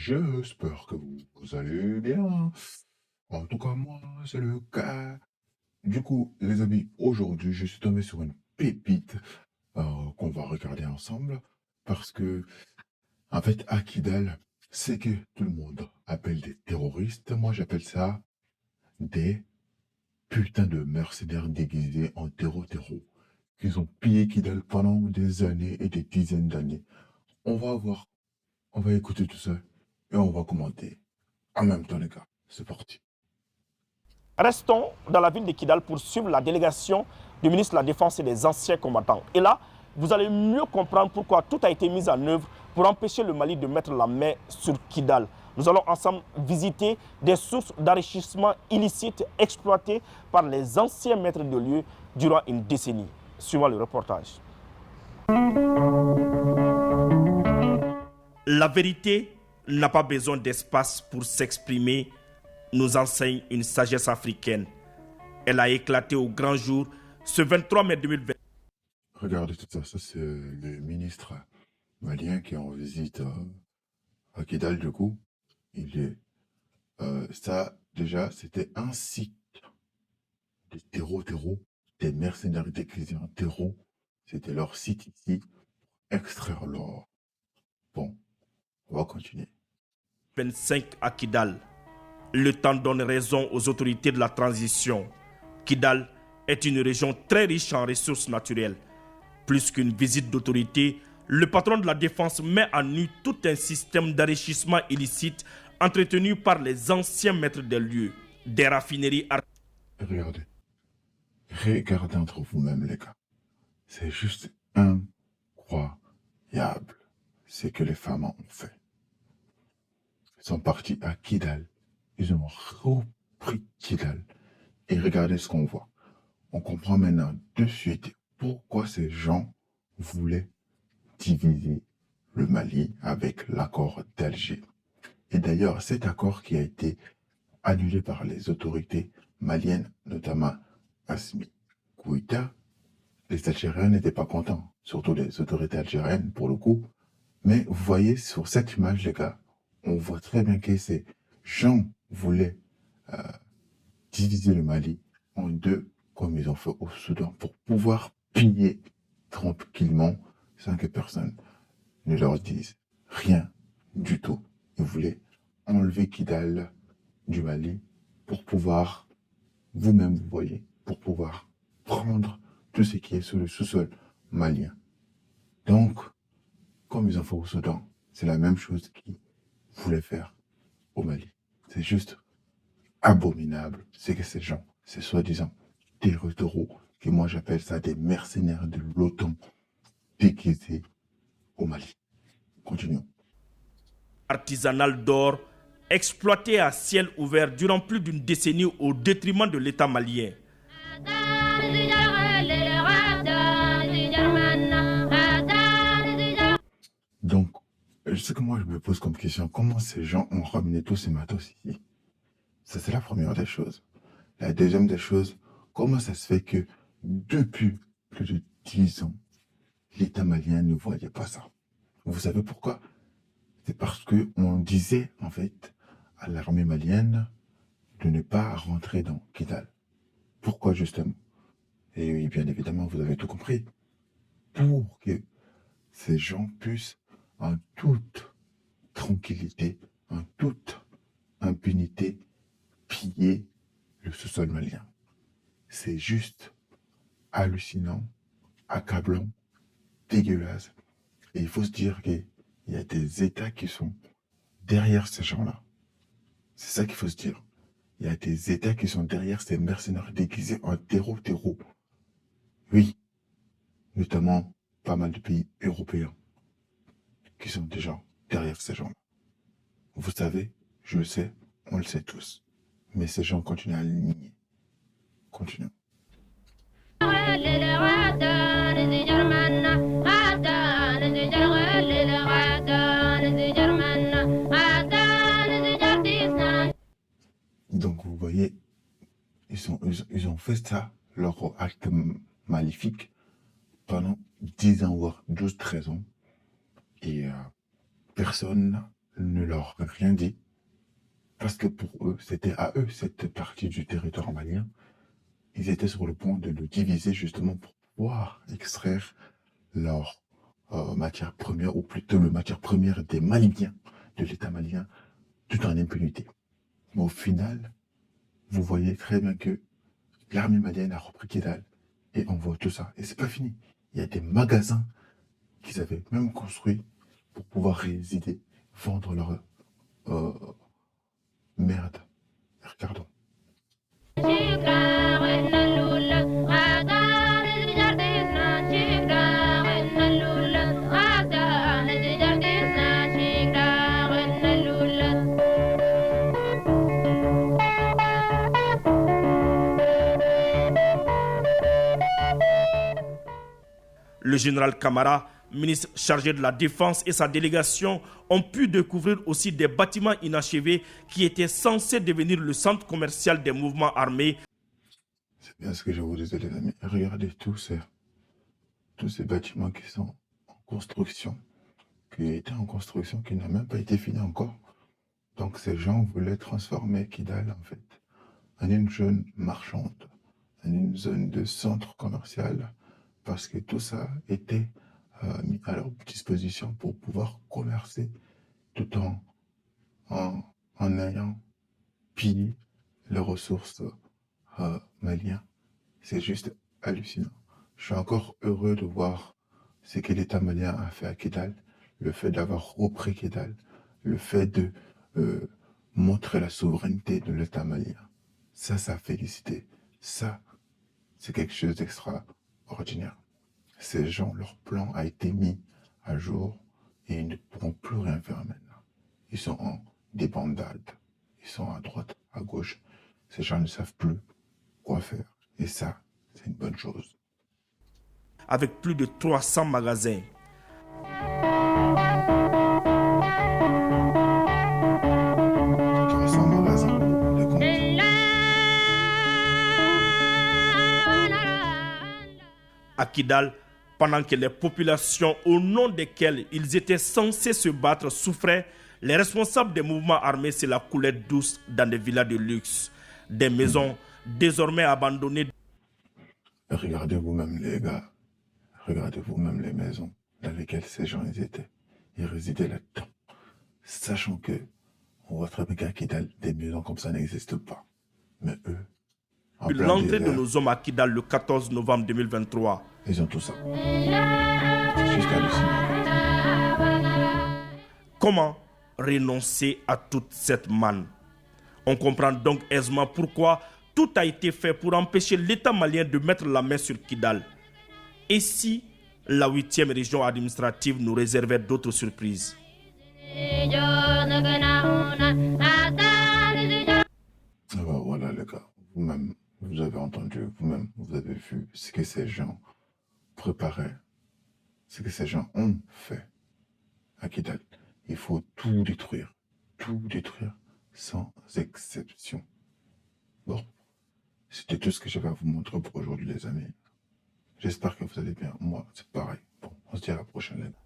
J'espère que vous allez bien. En tout cas, moi, c'est le cas. Du coup, les amis, aujourd'hui, je suis tombé sur une pépite qu'on va regarder ensemble parce que, en fait, à Kidal, c'est que tout le monde appelle des terroristes. Moi, j'appelle ça des putains de mercenaires déguisés en terreau-terreau qu'ils ont pillé Kidal pendant des années et des dizaines d'années. On va voir, on va écouter tout ça et on va commenter. En même temps, les gars, c'est parti. Restons dans la ville de Kidal pour suivre la délégation du ministre de la Défense et des anciens combattants. Et là, vous allez mieux comprendre pourquoi tout a été mis en œuvre pour empêcher le Mali de mettre la main sur Kidal. Nous allons ensemble visiter des sources d'enrichissement illicite exploitées par les anciens maîtres de lieu durant une décennie. Suivant le reportage. La vérité n'a pas besoin d'espace pour s'exprimer, nous enseigne une sagesse africaine. Elle a éclaté au grand jour ce 23 mai 2020. Regardez tout ça, ça c'est le ministre malien qui est en visite à Kidal du coup. Il est, ça déjà, c'était un site des terreaux, des mercenaires déguisés en terreau. C'était leur site ici, extraire l'or. Bon, on va continuer. 25 à Kidal. Le temps donne raison aux autorités de la transition. Kidal est une région très riche en ressources naturelles. Plus qu'une visite d'autorité, le patron de la défense met en nu tout un système d'enrichissement illicite entretenu par les anciens maîtres des lieux, des raffineries. Regardez, regardez entre vous-même les gars. C'est juste incroyable ce que les femmes ont fait. Ils sont partis à Kidal. Ils ont repris Kidal. Et regardez ce qu'on voit. On comprend maintenant de suite pourquoi ces gens voulaient diviser le Mali avec l'accord d'Alger. Et d'ailleurs, cet accord qui a été annulé par les autorités maliennes, notamment Assimi Goïta, les Algériens n'étaient pas contents, surtout les autorités algériennes pour le coup. Mais vous voyez sur cette image, les gars, on voit très bien que ces gens voulaient diviser le Mali en deux, comme ils ont fait au Soudan, pour pouvoir piller tranquillement sans que personne ne leur dise rien du tout. Ils voulaient enlever Kidal du Mali pour pouvoir, vous-même vous voyez, pour pouvoir prendre tout ce qui est sur le sous-sol malien. Donc, comme ils ont fait au Soudan, c'est la même chose qu'ils voulaient faire au Mali. C'est juste abominable, c'est que ces gens, ces soi-disant terreaux, que moi j'appelle ça des mercenaires de l'OTAN déguisés au Mali. Continuons. Artisanale d'or, exploité à ciel ouvert durant plus d'une décennie au détriment de l'État malien. Donc, je sais que moi je me pose comme question, comment ces gens ont ramené tous ces matos ici? Ça, c'est la première des choses. La deuxième des choses, comment ça se fait que depuis plus de 10 ans, l'État malien ne voyait pas ça? Vous savez pourquoi? C'est parce que on disait, en fait, à l'armée malienne de ne pas rentrer dans Kidal. Pourquoi, justement? Et oui, bien évidemment, vous avez tout compris. Pour que ces gens puissent, en toute tranquillité, en toute impunité, piller le sous-sol malien. C'est juste hallucinant, accablant, dégueulasse. Et il faut se dire qu'il y a des États qui sont derrière ces gens-là. C'est ça qu'il faut se dire. Il y a des États qui sont derrière ces mercenaires déguisés en terreau. Oui, notamment pas mal de pays européens qui sont déjà derrière ces gens-là. Vous savez, je le sais, on le sait tous. Mais ces gens continuent à le nier. Continuons. Donc vous voyez, ils ont fait ça, leur acte maléfique, pendant 10 ans, voire 12, 13 ans. Et personne ne leur a rien dit, parce que pour eux, c'était à eux cette partie du territoire malien. Ils étaient sur le point de le diviser justement pour pouvoir extraire leur matière première, ou plutôt le matière première des Maliens, de l'État malien, tout en impunité. Mais au final, vous voyez très bien que l'armée malienne a repris Kidal et on voit tout ça. Et c'est pas fini. Il y a des magasins qu'ils avaient même construits pour pouvoir résider, vendre leur euh, merde. Regardons. Le général Camara, ministre chargé de la Défense, et sa délégation ont pu découvrir aussi des bâtiments inachevés qui étaient censés devenir le centre commercial des mouvements armés. C'est bien ce que je vous disais, les amis. Regardez tous ces bâtiments qui sont en construction, qui étaient en construction, qui n'ont même pas été finis encore. Donc ces gens voulaient transformer Kidal, en fait, en une zone marchande, en une zone de centre commercial, parce que tout ça était mis à leur disposition pour pouvoir commercer tout en ayant pillé les ressources maliennes. C'est juste hallucinant. Je suis encore heureux de voir ce que l'État malien a fait à Kidal, le fait d'avoir repris Kidal, le fait de montrer la souveraineté de l'État malien. Ça a félicité. Ça, c'est quelque chose d'extraordinaire. Ces gens, leur plan a été mis à jour et ils ne pourront plus rien faire maintenant. Ils sont en débandade. Ils sont à droite, à gauche. Ces gens ne savent plus quoi faire. Et ça, c'est une bonne chose. Avec plus de 300 magasins. À Kidal, pendant que les populations au nom desquelles ils étaient censés se battre souffraient, les responsables des mouvements armés se la coulaient douce dans des villas de luxe, des maisons désormais abandonnées. Regardez vous-même les gars, regardez vous-même les maisons dans lesquelles ces gens étaient. Ils résidaient là-dedans, sachant que on voit très bien qu'à Kidal, des maisons comme ça n'existent pas. Mais eux, en plein L'entrée de désert, nos hommes à Kidal le 14 novembre 2023. ils ont tout ça. C'est juste hallucinant. Comment renoncer à toute cette manne? On comprend donc aisément pourquoi tout a été fait pour empêcher l'État malien de mettre la main sur Kidal. Et si la 8e région administrative nous réservait d'autres surprises? Voilà les gars, vous-même, vous avez entendu, vous-même, vous avez vu ce que ces gens préparaient, ce que ces gens ont fait à Kidal. Il faut tout détruire sans exception. Bon, c'était tout ce que j'avais à vous montrer pour aujourd'hui les amis. J'espère que vous allez bien. Moi, c'est pareil. Bon, on se dit à la prochaine les gars.